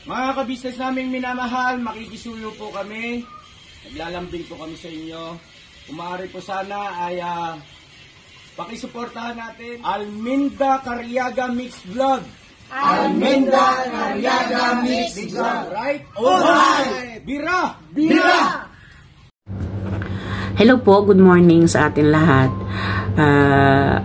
Mga kabisnes naming minamahal, makikisuyo po kami. Naglalambing po kami sa inyo. Kung maaari po sana ay pakisuportahan natin Alminda Cariaga Mix Vlog. Alminda Cariaga Mix Vlog. Right? Alright! Bira! Bira! Hello po, good morning sa atin lahat.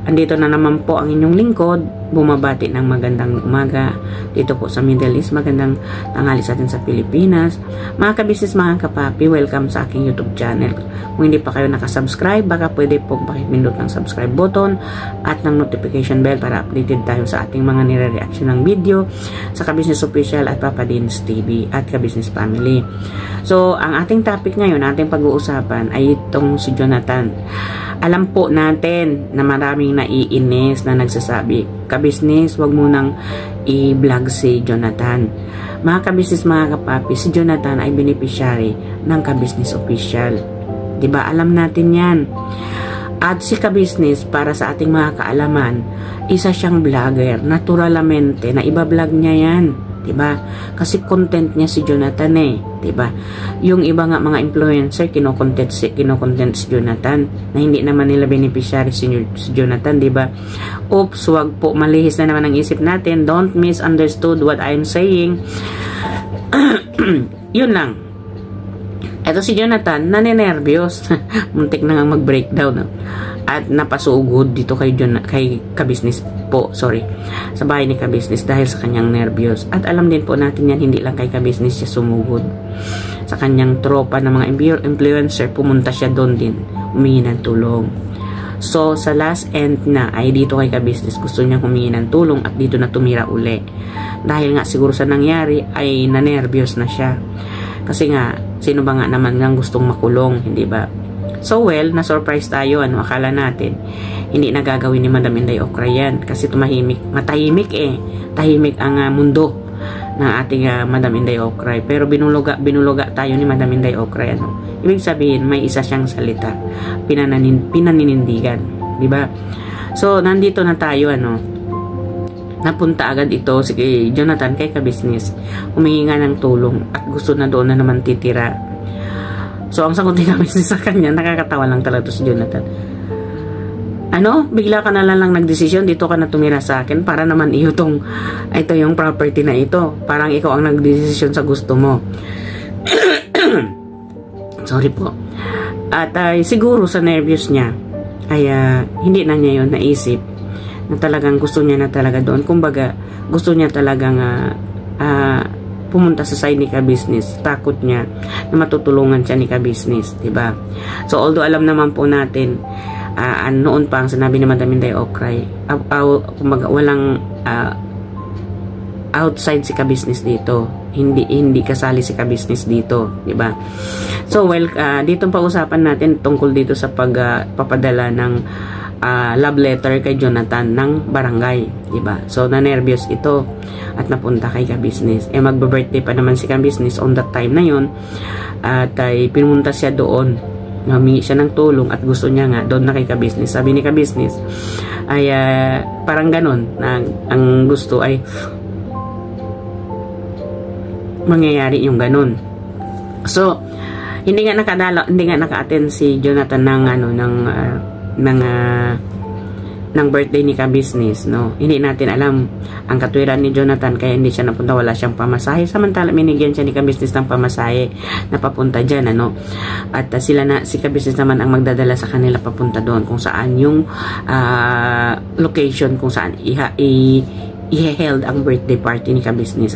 Andito na naman po ang inyong lingkod, bumabati ng magandang umaga dito po sa Middle East, magandang tanghali sa atin sa Pilipinas. Mga kabisnes, mga kapapi, welcome sa aking YouTube channel. Kung hindi pa kayo nakasubscribe, baka pwede pong pakipindot ng subscribe button at ng notification bell para updated tayo sa ating mga nire-reaction ng video sa Kabisnes Official at Papa Dins TV at Kabisnes Family. So, ang ating topic ngayon, ating pag-uusapan ay itong si Jonathan. Alam po natin na maraming naiinis na nagsasabi, kabisnes, wag mo nang i-vlog si Jonathan. Mga kabisnes, mga kapapi, si Jonathan ay beneficiary ng Kabisnes Official. Diba? Alam natin yan. At si kabisnes, para sa ating mga kaalaman, isa siyang vlogger. Naturalmente, na iba-vlog niya yan. Diba? Kasi content niya si Jonathan diba? Yung iba nga mga influencer, kinokontent si Jonathan na hindi naman nila beneficiary si Jonathan, diba? Oops, wag po, malihis na naman ang isip natin. Don't misunderstood what I'm saying. Yun lang. Eto si Jonathan, naninervyos. Muntik na nga mag-breakdown. At napasugod dito kay kabisnes po, sa bahay ni kabisnes dahil sa kanyang nervyos. At alam din po natin yan, hindi lang kay kabisnes siya sumugod. Sa kanyang tropa ng mga influencer, pumunta siya doon din, humingi ng tulong. So, sa last end na ay dito kay kabisnes, gusto niya humingi ng tulong at dito na tumira uli. Dahil nga siguro sa nangyari ay nanervyos na siya. Kasi nga, sino ba nga naman nga gustong makulong, hindi ba? So well, na-surprise tayo, akala natin hindi na gagawin ni Madam Inday Okra yan kasi matahimik tahimik ang mundo ng ating Madam Inday Okra, pero binuluga tayo ni Madam Inday Okra, ibig sabihin may isa siyang salita, pinaninindigan, di ba? So nandito na tayo, napunta agad ito si Jonathan kay kabisnes, humihinga ng tulong at gusto na doon na naman titira. So, ang sagot ni kabisnes sa kanya, nakakatawa lang talaga si Jonathan. Bigla ka na lang nagdesisyon, dito ka na tumira sa akin para naman ito yung property na ito. Parang ikaw ang nagdesisyon sa gusto mo. Sorry po. At siguro sa nervyos niya, ay hindi na niya yun naisip na talagang gusto niya na talaga doon. Kumbaga, gusto niya talagang pumunta sa side ni kabisnes. Takot niya na matutulungan siya ni kabisnes, diba? So although alam naman po natin noon pa ang sinabi ni Madam Inday Okra, kumbaga walang outside si kabisnes dito, hindi kasali si kabisnes dito, diba? So well, dito pag-usapan natin tungkol dito sa pagpapadala ng love letter kay Jonathan ng barangay, diba? So na-nervyos ito at napunta kay kabisnes. Magbe-birthday pa naman si kabisnes on that time na yun. At pinunta siya doon. Humingi siya ng tulong at gusto niya nga doon na kay kabisnes. Sabi ni kabisnes ay parang ganon na ang gusto ay mangyayari yung ganon. So hindi nga naka-attend si Jonathan ng birthday ni kabisnes, Hindi natin alam ang katwiran ni Jonathan kaya hindi siya napunta, wala siyang pamasahe. Samantala minigyan siya ni kabisnes ng pamasahe na papunta dyan, At si kabisnes naman ang magdadala sa kanila papunta doon kung saan yung location kung saan i-held ang birthday party ni kabisnes,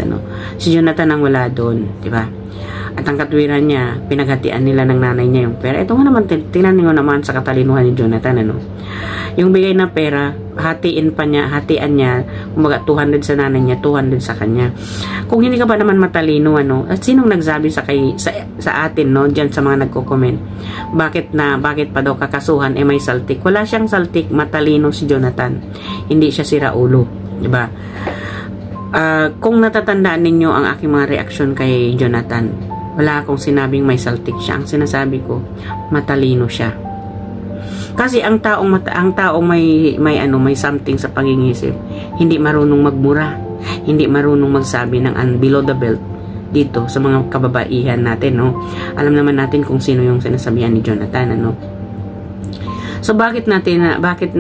Si Jonathan ang wala doon, di ba? At ang katwiran niya, pinaghatian nila ng nanay niya yung pera. Ito nga naman, tingnan niyo naman sa katalinuhan ni Jonathan, Yung bigay na pera, hatian niya, kumbaga 200 sa nanay niya, 200 sa kanya. Kung hindi ka ba naman matalino, at sinong nagsabi sa atin, diyan sa mga nagko-comment, bakit pa daw kakasuhan, may saltik? Wala siyang saltik, matalino si Jonathan. Hindi siya siraulo, di ba? Kung natatandaan ninyo ang aking mga reaksyon kay Jonathan, wala akong sinabing may saltik siya. Ang sinasabi ko, matalino siya. Kasi ang taong may something sa pangingisip, hindi marunong magmura, hindi marunong magsabi ng below the belt dito sa mga kababaihan natin, no? Alam naman natin kung sino yung sinasabihan ni Jonathan, ano? So bakit natin bakit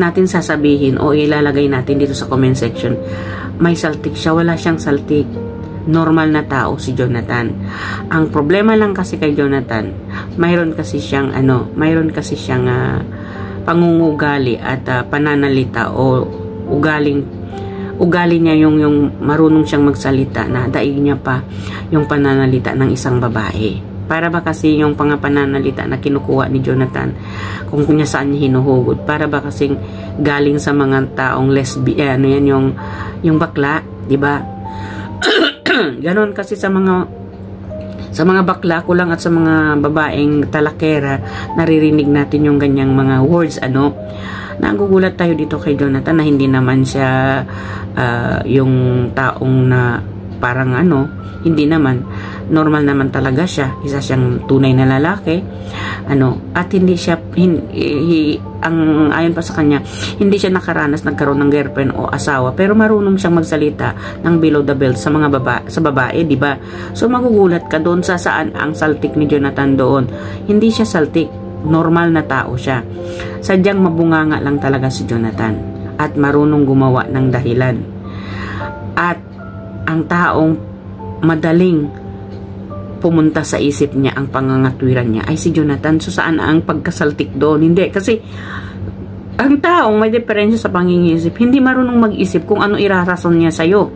natin sasabihin o ilalagay natin dito sa comment section, may saltik siya? Wala siyang saltik. Normal na tao si Jonathan. Ang problema lang kasi kay Jonathan, mayroon kasi siyang pangungugali at pananalita o ugali niya yung marunong siyang magsalita na daig niya pa yung pananalita ng isang babae. Para ba kasi yung pananalita na kinukuha ni Jonathan kung kunya saan niya hinuhugod, para ba kasing galing sa mga taong lesbian, ano yan, yung bakla, di ba? Ganon kasi sa mga bakla ko lang at sa mga babaeng talakera, naririnig natin yung ganyang mga words, ano. Nagugulat tayo dito kay Jonathan na hindi naman siya yung taong na parang hindi naman, normal naman talaga siya, isa siyang tunay na lalaki, at hindi siya ayon pa sa kanya, hindi siya nagkaroon ng girlfriend o asawa, pero marunong siyang magsalita ng below the belt sa mga babae, di ba? So magugulat ka doon sa saan ang saltik ni Jonathan doon. Hindi siya saltik, normal na tao siya. Sadyang mabunganga lang talaga si Jonathan at marunong gumawa ng dahilan. At ang taong madaling pumunta sa isip niya ang pangangatwiran niya ay si Jonathan. So saan ang pagkasaltik doon? Hindi, kasi ang taong may diferensya sa pangingisip, hindi marunong mag-isip kung ano irarason niya sa'yo.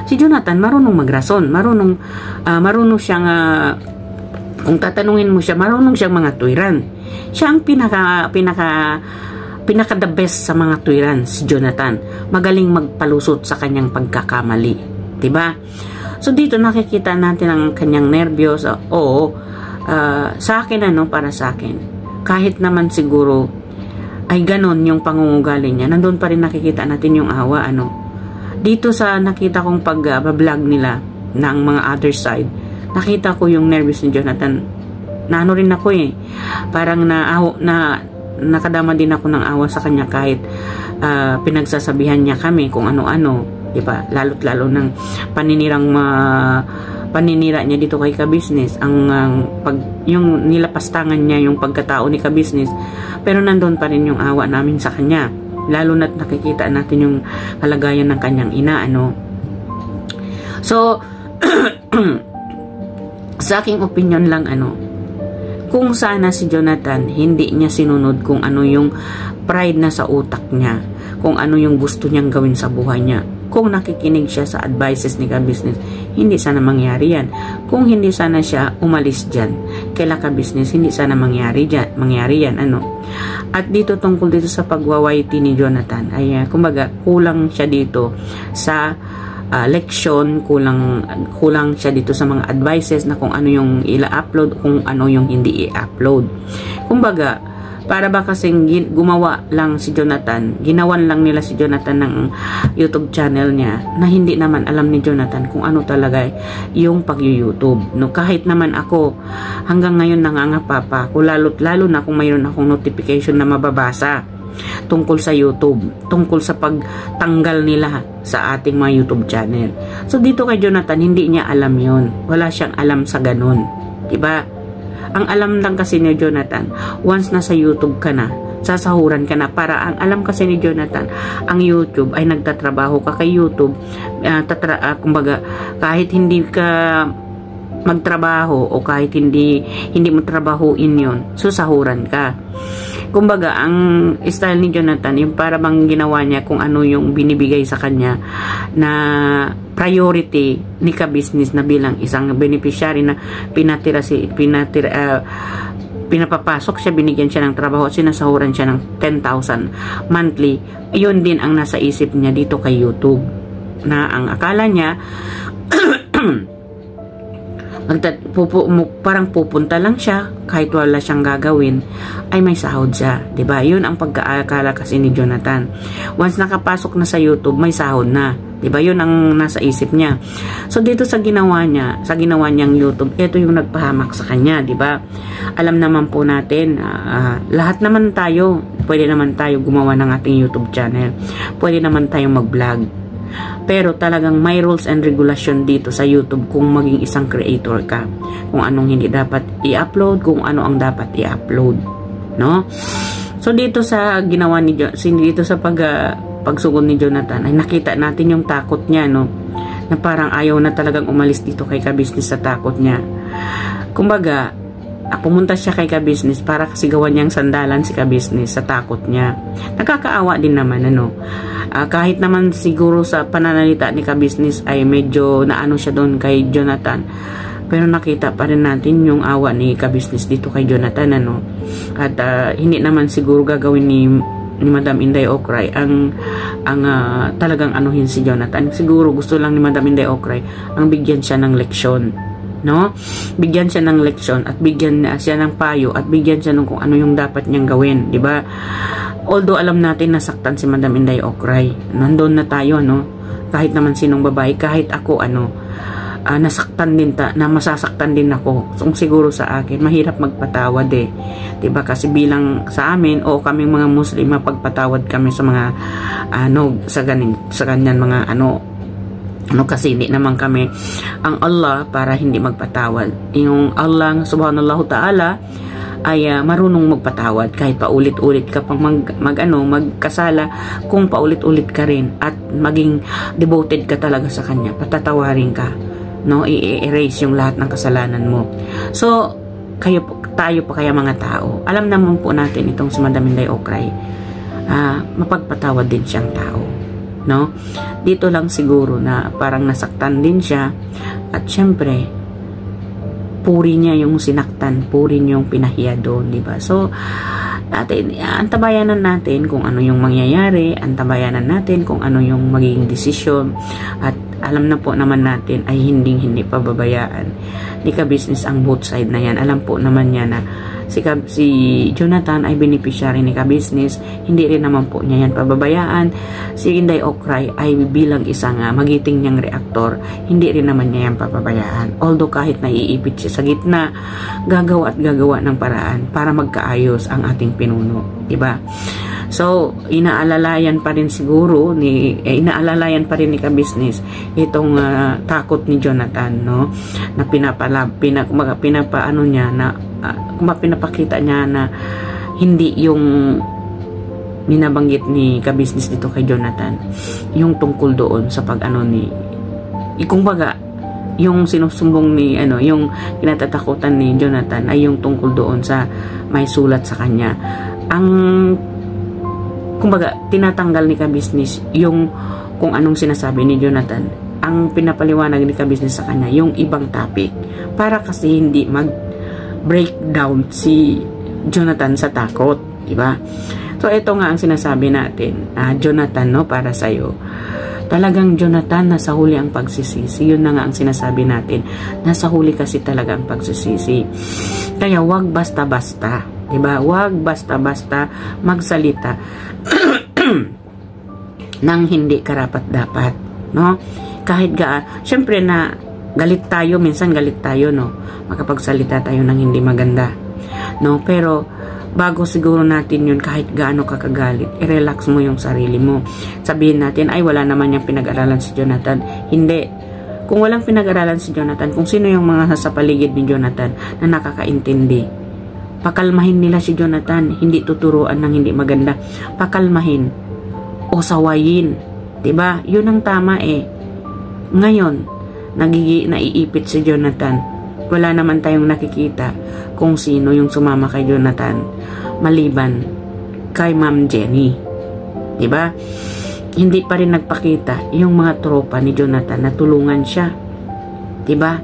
Si Jonathan marunong magrason, marunong siyang kung tatanungin mo siya, marunong siyang mga tuwiran. Siya ang pinaka the best sa mga tuwiran, si Jonathan. Magaling magpalusot sa kanyang pagkakamali, diba? So dito nakikita natin ang kanyang nervyos. Sa akin, para sa akin, kahit naman siguro ay ganon yung pangungugali niya, nandun pa rin nakikita natin yung awa, dito sa nakita kong pag-vlog nila ng mga other side, nakita ko yung nervous ni Jonathan. Naano rin ako parang nakadama din ako ng awa sa kanya kahit pinagsasabihan niya kami kung ano-ano, diba? Lalo ng paninira niya dito kay Ka-Business, yung nilapastangan niya yung pagkatao ni Ka-Business, pero nandun pa rin yung awa namin sa kanya, lalo na't nakikita natin yung kalagayan ng kanyang ina, So sa aking opinion lang, kung sana si Jonathan hindi niya sinunod kung ano yung pride na sa utak niya, kung ano yung gusto niyang gawin sa buhay niya, kung nakikinig siya sa advices ni Ka-Business, hindi sana mangyari yan. Kung hindi sana siya umalis dyan kaila Ka-Business, hindi sana mangyari yan, At dito tungkol dito sa pagwawaiti ni Jonathan, ay kumbaga kulang siya dito sa leksyon, kulang siya dito sa mga advices na kung ano yung ila-upload, kung ano yung hindi i-upload. Kumbaga, para ba kasing ginawan lang nila si Jonathan ng YouTube channel niya na hindi naman alam ni Jonathan kung ano talaga yung pag-YouTube. Kahit naman ako, hanggang ngayon nangangapa ako, lalo na kung mayroon akong notification na mababasa tungkol sa YouTube, tungkol sa pagtanggal nila sa ating mga YouTube channel. So dito kay Jonathan, hindi niya alam yun. Wala siyang alam sa ganun, diba? Ang alam lang kasi ni Jonathan, once nasa YouTube ka na, sasahuran ka na. Para ang alam kasi ni Jonathan, ang YouTube ay nagtatrabaho ka kay YouTube. Kumbaga, kahit hindi ka magtrabaho o kahit hindi mo trabahuin yun, susahuran ka. Kumbaga, ang style ni Jonathan, yung para bang ginawa niya kung ano yung binibigay sa kanya na priority ni Ka-Business na bilang isang beneficiary na pinapapasok siya, binigyan siya ng trabaho at sinasahuran siya ng 10,000 monthly. Yun din ang nasa isip niya dito kay YouTube, na ang akala niya parang pupunta lang siya kahit wala siyang gagawin ay may sahod siya, diba? Yun ang pagkaakala kasi ni Jonathan. Once nakapasok na sa YouTube, may sahod na, diba? Yun ang nasa isip niya. So dito sa ginawa niyang YouTube, ito yung nagpahamak sa kanya, diba? Alam naman po natin, lahat naman tayo, pwede naman tayo gumawa ng ating YouTube channel, pwede naman tayong mag-vlog. Pero talagang may rules and regulation dito sa YouTube kung maging isang creator ka. Kung anong hindi dapat i-upload, kung ano ang dapat i-upload, no? So dito sa ginawa ni dito sa pagsugod ni Jonathan ay nakita natin yung takot niya, no? Na parang ayaw na talagang umalis dito kay ka-business sa takot niya. Kumbaga, pumunta siya kay ka-business para kasigawan niyang sandalan si ka-business sa takot niya. Nakakaawa din naman, ano. Kahit naman siguro sa pananalita ni ka-business ay medyo naano siya doon kay Jonathan. Pero nakita pa rin natin yung awa ni ka-business dito kay Jonathan, ano. At hindi naman siguro gagawin ni Madam Inday Okray ang talagang anuhin si Jonathan. Siguro gusto lang ni Madam Inday Okray ang bigyan siya ng leksyon, no? Bigyan siya ng leksyon at bigyan siya ng payo at bigyan siya ng kung ano yung dapat niyang gawin, di ba? Although alam natin nasaktan si Madam Inday Okray, nandoon na tayo, no? Kahit naman sinong babae, kahit ako, nasaktan din na masasaktan din ako. So, siguro sa akin mahirap magpatawad, eh. 'Di ba? Kasi bilang sa amin o kaming mga Muslim, mapagpatawad kami sa mga sa ganyan mga kasi hindi naman kami ang Allah para hindi magpatawad. Yung Allah subhanahu ta'ala ay marunong magpatawad kahit paulit-ulit ka pang magkasala. Kung paulit-ulit ka rin at maging devoted ka talaga sa kanya, patatawarin ka, no? I-erase yung lahat ng kasalanan mo. So tayo pa kaya mga tao, alam naman po natin itong si Madam Inday Okray, mapagpatawad din siyang tao, no? Dito lang siguro na parang nasaktan din siya at syempre puri niya yung sinaktan, puri niya yung pinahiya doon, di ba? So antabayanan natin kung ano yung mangyayari, antabayanan natin kung ano yung magiging desisyon, at alam na po naman natin ay hindi pababayaan ni ka-business ang both side na yan. Alam po naman niya na si Jonathan ay beneficiary ni ka-business, hindi rin naman po niya yan pababayaan. Si Inday Okray ay bilang isang magiting niyang reaktor, hindi rin naman niya yan pababayaan. Although kahit naiipit siya sa gitna, gagawa ng paraan para magkaayos ang ating pinuno, diba? So, inaalalayan pa rin ni ka-business itong takot ni Jonathan, no? Na pinapakita niya na hindi yung binabanggit ni ka-business dito kay Jonathan yung tungkol doon sa kumbaga yung sinusumbong ni yung kinatatakutan ni Jonathan ay yung tungkol doon sa may sulat sa kanya. Kumbaga, tinatanggal ni ka-business yung kung anong sinasabi ni Jonathan. Ang pinapaliwanag ni ka-business sa kanya, yung ibang topic. Para kasi hindi mag-breakdown si Jonathan sa takot. Diba? So, ito nga ang sinasabi natin. Jonathan, no, para sa'yo. Talagang Jonathan, nasa huli ang pagsisisi. Yun na nga ang sinasabi natin. Nasa huli kasi talaga ang pagsisisi. Kaya wag basta-basta. Diba? Wag basta-basta magsalita nang hindi karapat-dapat, no? Kahit syempre na minsan galit tayo, no? Makapagsalita tayo ng hindi maganda, no? Pero bago siguro natin yun, kahit gaano kakagalit, i-relax mo yung sarili mo. Sabihin natin, ay wala naman yung pinag-aralan si Jonathan. Hindi. Kung walang pinag-aralan si Jonathan, kung sino yung mga sa paligid ni Jonathan na nakakaintindi, pakalmahin nila si Jonathan, hindi tuturuan ng hindi maganda. Pakalmahin o sawayin. Diba? Yun ang tama, eh. Ngayon, naiipit si Jonathan. Wala naman tayong nakikita kung sino yung sumama kay Jonathan maliban kay Ma'am Jenny. Diba? Hindi pa rin nagpakita yung mga tropa ni Jonathan na tulungan siya. Diba?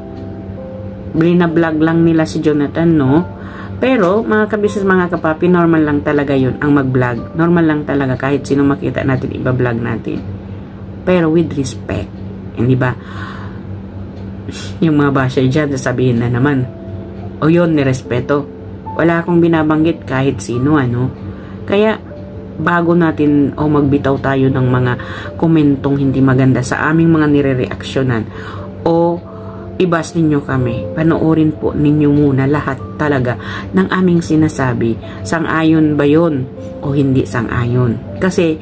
Binablog lang nila si Jonathan, no? Pero, mga ka-business, mga kapapi, normal lang talaga yun ang mag-vlog. Normal lang talaga kahit sino makita natin, iba-vlog natin. Pero with respect. Hindi ba? Yung mga basher dyan, sasabihin na naman, o yun, nirespeto. Wala akong binabanggit kahit sino, Kaya, bago natin magbitaw tayo ng mga komentong hindi maganda sa aming mga nire-reaksyonan o ibas ninyo kami, panoorin po ninyo muna lahat talaga ng aming sinasabi. Sang-ayon ba yun o hindi sang-ayon? Kasi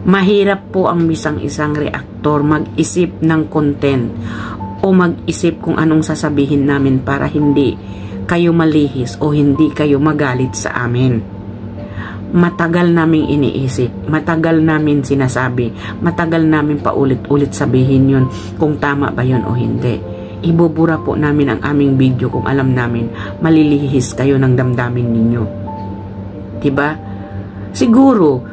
Mahirap po ang isang reaktor mag-isip ng content o mag-isip kung anong sasabihin namin para hindi kayo malihis o hindi kayo magalit sa amin. Matagal naming iniisip, matagal namin sinasabi, matagal namin paulit-ulit sabihin yun kung tama ba yun o hindi. Ibubura po namin ang aming video kung alam namin malilihis kayo ng damdamin ninyo. Diba? Siguro,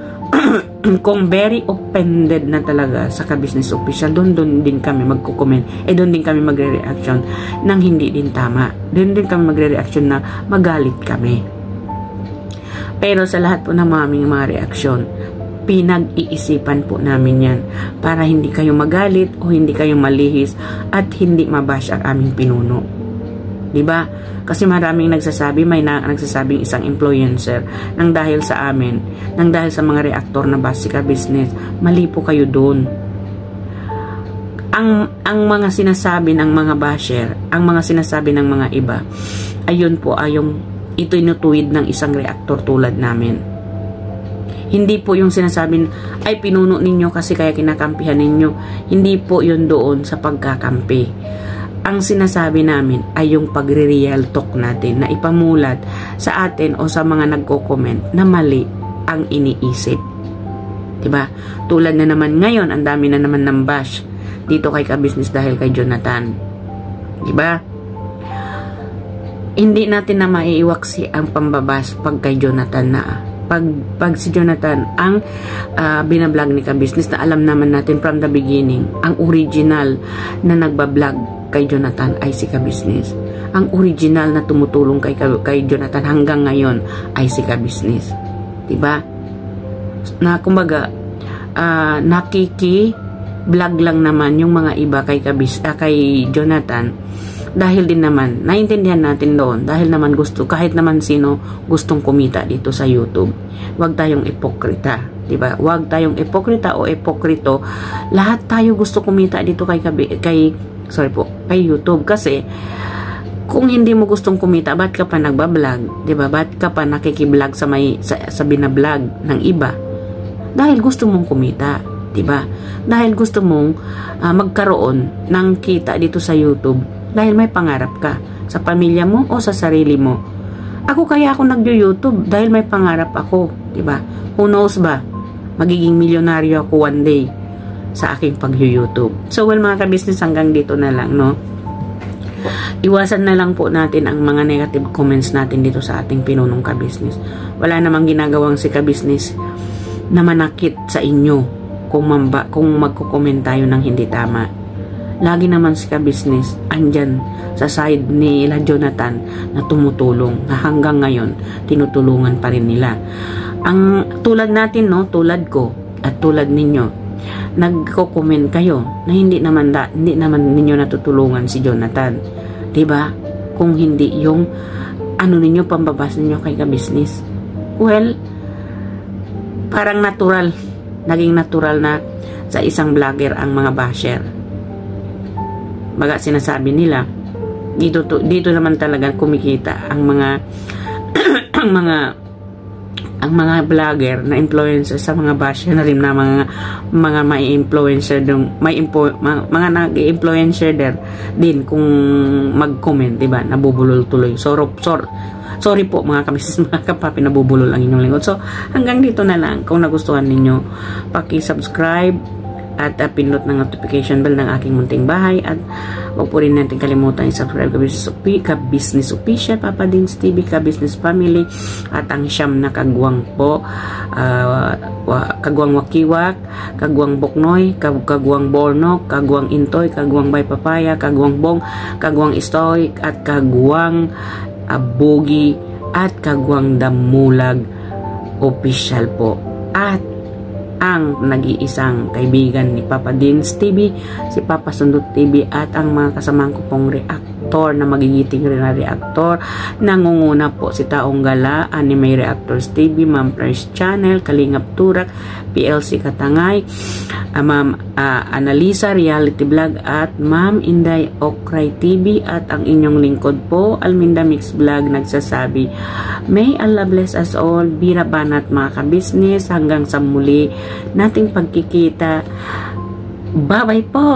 kung very offended na talaga sa Ka-Business Official, doon din kami magko-comment, doon din kami magre-reaction nang hindi din tama. Doon din kami magre-reaction na magalit kami. Pero sa lahat po ng mga reaksyon, pinag-iisipan po namin yan para hindi kayo magalit o hindi kayo malihis at hindi mabash ang aming pinuno. Diba? Kasi maraming nagsasabi, may nagsasabing isang influencer nang dahil sa amin, nang dahil sa mga reaktor na bash si Ka-Business, mali po kayo doon. Ang mga sinasabi ng mga basher, ang mga sinasabi ng mga iba, ayun po ay yung itinutuwid ng isang reaktor tulad namin. Hindi po yung sinasabi ay pinuno ninyo kasi kaya kinakampihan ninyo. Hindi po yun doon sa pagkakampi. Ang sinasabi namin ay yung pagre-real talk natin na ipamulat sa atin o sa mga nagko-comment na mali ang iniisip. Diba? Tulad na naman ngayon, ang dami na naman ng bash dito kay Ka-Business dahil kay Jonathan. Diba? Hindi natin na maiiwaksi ang pambabash pag kay Jonathan na pag si Jonathan ang binablog ni Ka-Business na alam naman natin from the beginning, ang original na nagbablog kay Jonathan ay si Ka-Business. Ang original na tumutulong kay Jonathan hanggang ngayon ay si Ka-Business. Diba? Na kumbaga, nakiki-vlog lang naman yung mga iba kay Jonathan dahil din naman, naiintindihan natin doon, dahil naman kahit naman sino gustong kumita dito sa YouTube. Huwag tayong ipokrita. Diba? Huwag tayong ipokrita o ipokrito. Lahat tayo gusto kumita dito kay YouTube. Kasi kung hindi mo gustong kumita, ba't ka pa nagbablog? Diba? Ba't ka pa nakikiblog sa binablog ng iba? Dahil gusto mong kumita. Diba? Dahil gusto mong magkaroon ng kita dito sa YouTube. Dahil may pangarap ka sa pamilya mo o sa sarili mo. Ako kaya ako nag-YouTube dahil may pangarap ako. Diba? Who knows ba? Magiging milyonaryo ako one day sa aking pag-YouTube. So, well, mga Ka-Business, hanggang dito na lang, no? Iwasan na lang po natin ang mga negative comments natin dito sa ating pinunong Ka-Business. Wala namang ginagawang si Ka-Business na manakit sa inyo kung magko-comment tayo ng hindi tama. Lagi naman si Ka-Business andyan sa side ni Jonathan na tumutulong, na hanggang ngayon tinutulungan pa rin nila. Ang tulad natin, no, tulad ko at tulad ninyo, nagko-comment kayo na hindi naman ninyo natutulungan si Jonathan. 'Di ba? Kung hindi yung ninyo pambabas ninyo kay Ka-Business. Well, parang naging natural na sa isang vlogger ang mga basher. Baga sinasabi nila, dito naman talaga kumikita ang mga ang mga vlogger na influencer sa mga basher na rin na mga may influencer mga nag-influencer din kung mag-comment, diba? Nabubulol tuloy. Sorry po mga Ka-Business, mga kapapi, nabubulol ang inyong lingkod. So, hanggang dito na lang. Kung nagustuhan ninyo, paki-subscribe at pindot ng notification bell ng aking munting bahay, at huwag po rin natin kalimutan i-subscribe Ka-Business Official, Papa Dins TV, Ka-Business Family, at ang siyam na kagwang po, kagwang wakiwak, kagwang boknoy, kagwang bornok, kagwang intoy, kagwang bay papaya, kagwang bong, kagwang istoy, at kagwang abogi, at kagwang damulag official po. At ang nag-iisang kaibigan ni Papa Dins TV, si Papa Sundot TV, at ang mga kasamahan ko pong react reactor na magigiting rin na reactor. Nangunguna po si Taong Gala, Anime Reactors TV, Ma'am Fresh Channel, Kalingap Turak, PLC Katangay, Ma'am Analisa Reality Vlog at Ma'am Inday Okray TV, at ang inyong lingkod po, Alminda Mix Vlog, nagsasabi, may Allah bless us all, bira banat mga kabisnes, hanggang sa muli nating pagkikita. Bye-bye po!